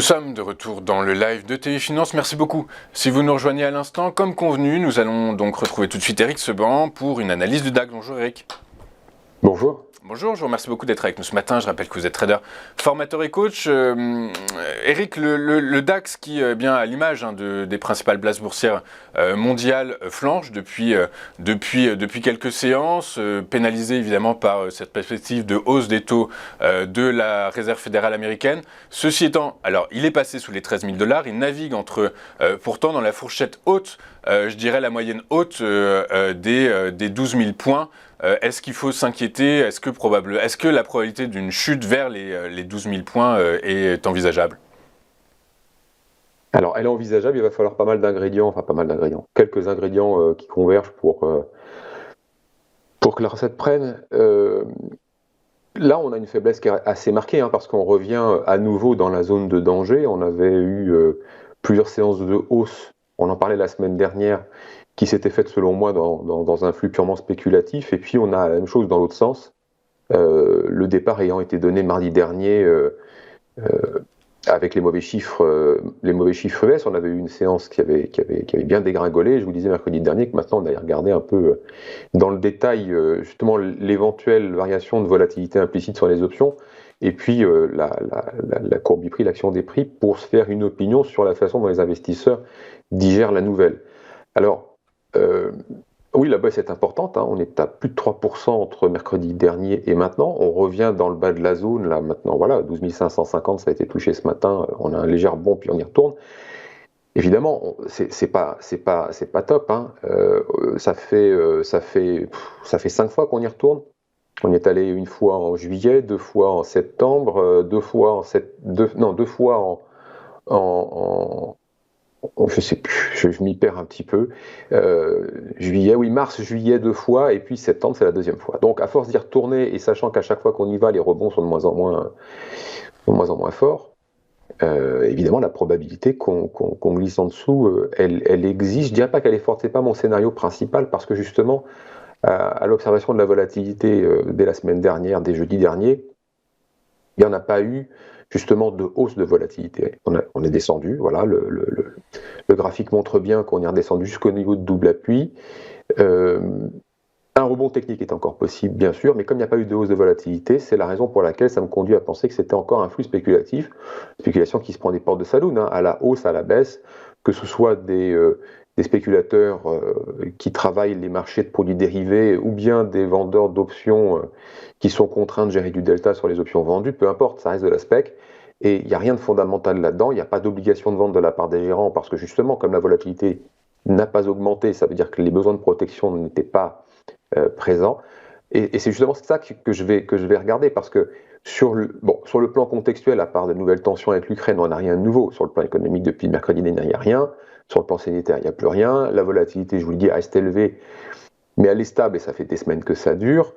sommes de retour dans le live de Téléfinance, merci beaucoup. Si vous nous rejoignez à l'instant, comme convenu, nous allons donc retrouver tout de suite Eric Seban pour une analyse du DAX. Bonjour Eric. Bonjour. Bonjour, je vous remercie beaucoup d'être avec nous ce matin. Je rappelle que vous êtes trader, formateur et coach. Eric, le DAX qui, bien à l'image des principales places boursières mondiales, flanche depuis quelques séances, pénalisé évidemment par cette perspective de hausse des taux de la Réserve fédérale américaine. Ceci étant, alors il est passé sous les 13 000 $, il navigue pourtant dans la fourchette haute, je dirais la moyenne haute des 12 000 points. Est-ce qu'il faut s'inquiéter? Est-ce que la probabilité d'une chute vers les 12 000 points est envisageable? Alors, elle est envisageable, il va falloir quelques ingrédients qui convergent pour que la recette prenne. Là, on a une faiblesse qui est assez marquée, parce qu'on revient à nouveau dans la zone de danger. On avait eu plusieurs séances de hausse, on en parlait la semaine dernière, qui s'était faite selon moi dans un flux purement spéculatif, et puis on a la même chose dans l'autre sens, le départ ayant été donné mardi dernier avec les mauvais chiffres US. On avait eu une séance qui avait bien dégringolé. Je vous disais mercredi dernier que maintenant on allait regarder un peu dans le détail justement l'éventuelle variation de volatilité implicite sur les options, et puis la courbe du prix, l'action des prix, pour se faire une opinion sur la façon dont les investisseurs digèrent la nouvelle. Alors, oui, la baisse est importante, on est à plus de 3% entre mercredi dernier et maintenant. On revient dans le bas de la zone, là maintenant, voilà, 12 550, ça a été touché ce matin, on a un léger rebond, puis on y retourne. Évidemment, c'est pas top, ça fait 5 fois qu'on y retourne. On y est allé une fois en juillet, 2 fois en septembre, 2 fois je sais plus, je m'y perds un petit peu. Mars, juillet 2 fois, et puis septembre, c'est la deuxième fois. Donc, à force d'y retourner, et sachant qu'à chaque fois qu'on y va, les rebonds sont de moins en moins forts, évidemment, la probabilité qu'on glisse en dessous, elle existe. Je ne dirais pas qu'elle est forte, c'est pas mon scénario principal, parce que justement, à l'observation de la volatilité dès la semaine dernière, dès jeudi dernier, il n'y en a pas eu justement de hausse de volatilité. On est descendu, voilà, le graphique montre bien qu'on est redescendu jusqu'au niveau de double appui. Un rebond technique est encore possible, bien sûr, mais comme il n'y a pas eu de hausse de volatilité, c'est la raison pour laquelle ça me conduit à penser que c'était encore un flux spéculatif, spéculation qui se prend des portes de saloon, à la hausse, à la baisse, que ce soit des spéculateurs qui travaillent les marchés de produits dérivés, ou bien des vendeurs d'options qui sont contraints de gérer du delta sur les options vendues, peu importe, ça reste de la spec, et il n'y a rien de fondamental là-dedans, il n'y a pas d'obligation de vente de la part des gérants, parce que justement, comme la volatilité n'a pas augmenté, ça veut dire que les besoins de protection n'étaient pas présents, et c'est justement ça que je vais regarder, parce que sur le plan contextuel, à part de nouvelles tensions avec l'Ukraine, on n'a rien de nouveau. Sur le plan économique, depuis mercredi dernier, il n'y a rien. Sur le plan sanitaire, il n'y a plus rien. La volatilité, je vous le dis, reste élevée, mais elle est stable, et ça fait des semaines que ça dure.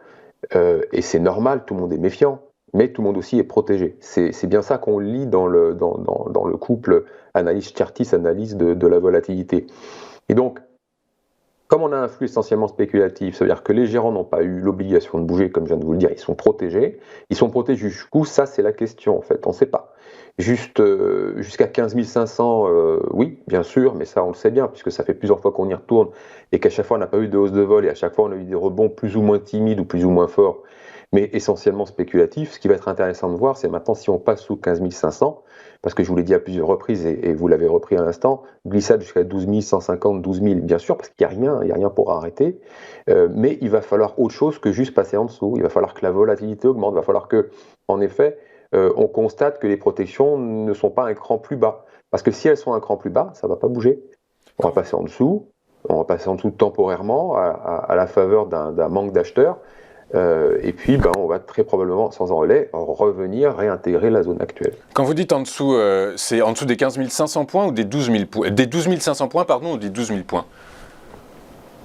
Et c'est normal, tout le monde est méfiant, mais tout le monde aussi est protégé. C'est bien ça qu'on lit dans le couple analyse Chartis, analyse de la volatilité. Et donc, comme on a un flux essentiellement spéculatif, ça veut dire que les gérants n'ont pas eu l'obligation de bouger, comme je viens de vous le dire, ils sont protégés. Ils sont protégés jusqu'où? Ça, c'est la question, en fait, on ne sait pas. Jusqu'à 15 500, oui, bien sûr, mais ça, on le sait bien, puisque ça fait plusieurs fois qu'on y retourne, et qu'à chaque fois, on n'a pas eu de hausse de vol, et à chaque fois, on a eu des rebonds plus ou moins timides, ou plus ou moins forts, mais essentiellement spéculatifs. Ce qui va être intéressant de voir, c'est maintenant si on passe sous 15 500, parce que je vous l'ai dit à plusieurs reprises, et vous l'avez repris à l'instant, glissade jusqu'à 12 150, 12 000, bien sûr, parce qu'il n'y a rien pour arrêter, mais il va falloir autre chose que juste passer en dessous. Il va falloir que la volatilité augmente, il va falloir que, en effet, on constate que les protections ne sont pas un cran plus bas. Parce que si elles sont un cran plus bas, ça ne va pas bouger. On va passer en dessous temporairement, à la faveur d'un manque d'acheteurs, et puis on va très probablement, sans en relais, revenir réintégrer la zone actuelle. Quand vous dites en dessous, c'est en dessous des 15 500 points ou des 12 000 points, des 12 500 points, pardon, ou des 12 000 points?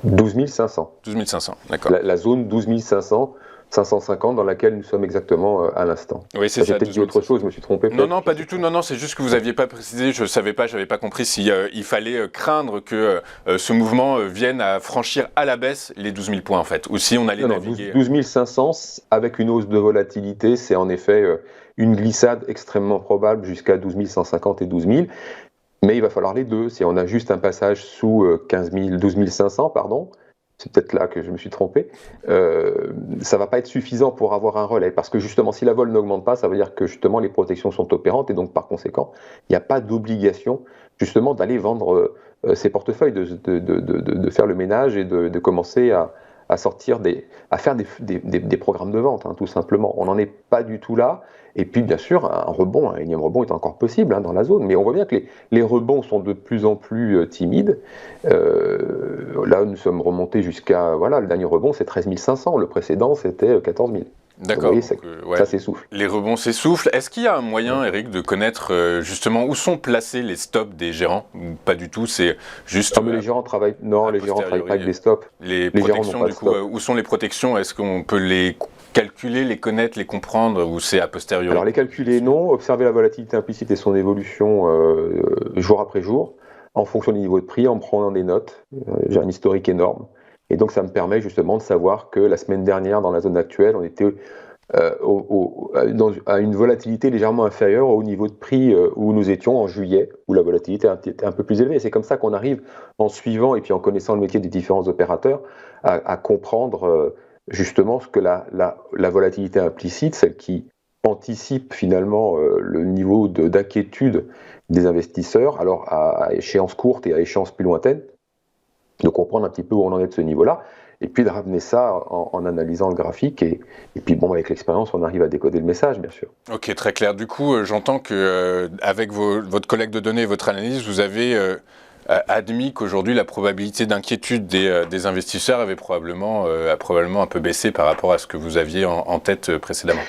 12 500. 12 500, d'accord. La zone 12 500, 550 dans laquelle nous sommes exactement à l'instant. Oui, c'est ça. J'ai peut-être dit autre chose, je me suis trompé. Non, pas du tout. Non, c'est juste que vous n'aviez pas précisé. Je ne savais pas, j'avais pas compris si il fallait craindre que ce mouvement vienne à franchir à la baisse les 12 000 points en fait, ou si on allait naviguer. 12 500 avec une hausse de volatilité, c'est en effet une glissade extrêmement probable jusqu'à 12 150 et 12 000. Mais il va falloir les deux. Si on a juste un passage sous 12 500, pardon, c'est peut-être là que je me suis trompé, ça va pas être suffisant pour avoir un relais. Parce que justement, si la vol n'augmente pas, ça veut dire que justement les protections sont opérantes et donc par conséquent, il n'y a pas d'obligation justement d'aller vendre ses portefeuilles, de faire le ménage et de commencer à sortir à faire des programmes de vente, hein, tout simplement. On n'en est pas du tout là. Et puis, bien sûr, un énième rebond est encore possible dans la zone. Mais on voit bien que les rebonds sont de plus en plus timides. Là, nous sommes remontés jusqu'à... Voilà, le dernier rebond, c'est 13 500. Le précédent, c'était 14 000. D'accord. Vous voyez, ça s'essouffle. Les rebonds s'essoufflent. Est-ce qu'il y a un moyen, Eric, de connaître justement où sont placés les stops des gérants? Pas du tout, c'est juste... Non, mais les gérants travaillent... Non, les gérants ne travaillent pas avec des stops. Les protections, du coup, où sont les protections? Est-ce qu'on peut les calculer, les connaître, les comprendre, ou c'est a posteriori? Alors, les calculer, non. Observer la volatilité implicite et son évolution jour après jour, en fonction du niveau de prix, en prenant des notes. J'ai un historique énorme. Et donc, ça me permet justement de savoir que la semaine dernière, dans la zone actuelle, on était à une volatilité légèrement inférieure au niveau de prix où nous étions en juillet, où la volatilité était un peu plus élevée. Et c'est comme ça qu'on arrive, en suivant et puis en connaissant le métier des différents opérateurs, à comprendre justement ce que la volatilité implicite, celle qui anticipe finalement le niveau d'inquiétude des investisseurs, alors à échéance courte et à échéance plus lointaine, de comprendre un petit peu où on en est de ce niveau-là, et puis de ramener ça en analysant le graphique, et puis bon, avec l'expérience, on arrive à décoder le message, bien sûr. Ok, très clair. Du coup, j'entends que avec votre collecte de données et votre analyse, vous avez admis qu'aujourd'hui, la probabilité d'inquiétude des investisseurs avait probablement un peu baissé par rapport à ce que vous aviez en tête précédemment.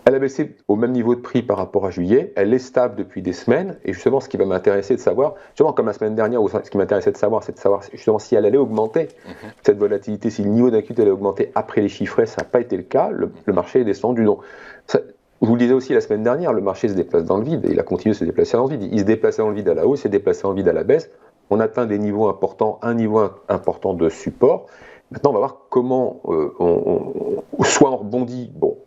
Elle a baissé au même niveau de prix par rapport à juillet, elle est stable depuis des semaines, et justement ce qui va m'intéresser de savoir, justement comme la semaine dernière, ce qui m'intéressait de savoir, c'est de savoir justement si elle allait augmenter, cette volatilité, si le niveau d'inquiétude allait augmenter après les chiffrés, ça n'a pas été le cas, le marché est descendu. Donc, ça, je vous le disais aussi la semaine dernière, le marché se déplace dans le vide, et il a continué de se déplacer dans le vide. Il se déplaçait dans le vide à la hausse, il s'est déplacé dans le vide à la baisse, on atteint des niveaux importants, un niveau important de support. Maintenant, on va voir comment soit on rebondit, bon,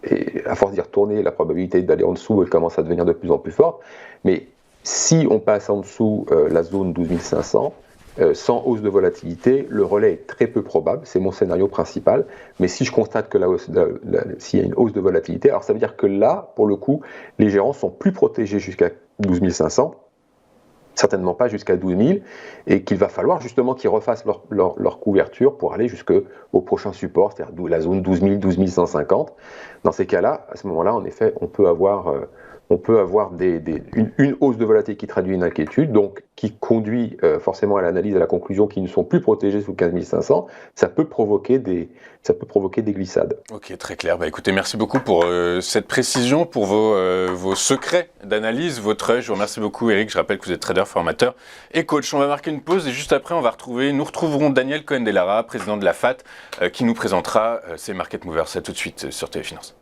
et à force d'y retourner, la probabilité d'aller en dessous, elle commence à devenir de plus en plus forte. Mais si on passe en dessous la zone 12 500, sans hausse de volatilité, le relais est très peu probable, c'est mon scénario principal. Mais si je constate que s'il y a une hausse de volatilité, alors ça veut dire que là, pour le coup, les gérants sont plus protégés jusqu'à 12 500, certainement pas jusqu'à 12 000, et qu'il va falloir justement qu'ils refassent leur couverture pour aller jusqu'au prochain support, c'est-à-dire la zone 12 000, 12 150. Dans ces cas-là, à ce moment-là, en effet, on peut avoir une hausse de volatilité qui traduit une inquiétude, donc qui conduit forcément à l'analyse, à la conclusion qu'ils ne sont plus protégés sous 15 500. Ça peut provoquer des glissades. Ok, très clair. Bah, écoutez, merci beaucoup pour cette précision, pour vos secrets d'analyse, votre œil. Je vous remercie beaucoup, Eric. Je rappelle que vous êtes trader, formateur et coach. On va marquer une pause et juste après, nous retrouverons Daniel Cohen-Delara, président de la FAT, qui nous présentera ses market movers. À tout de suite sur Téléfinance.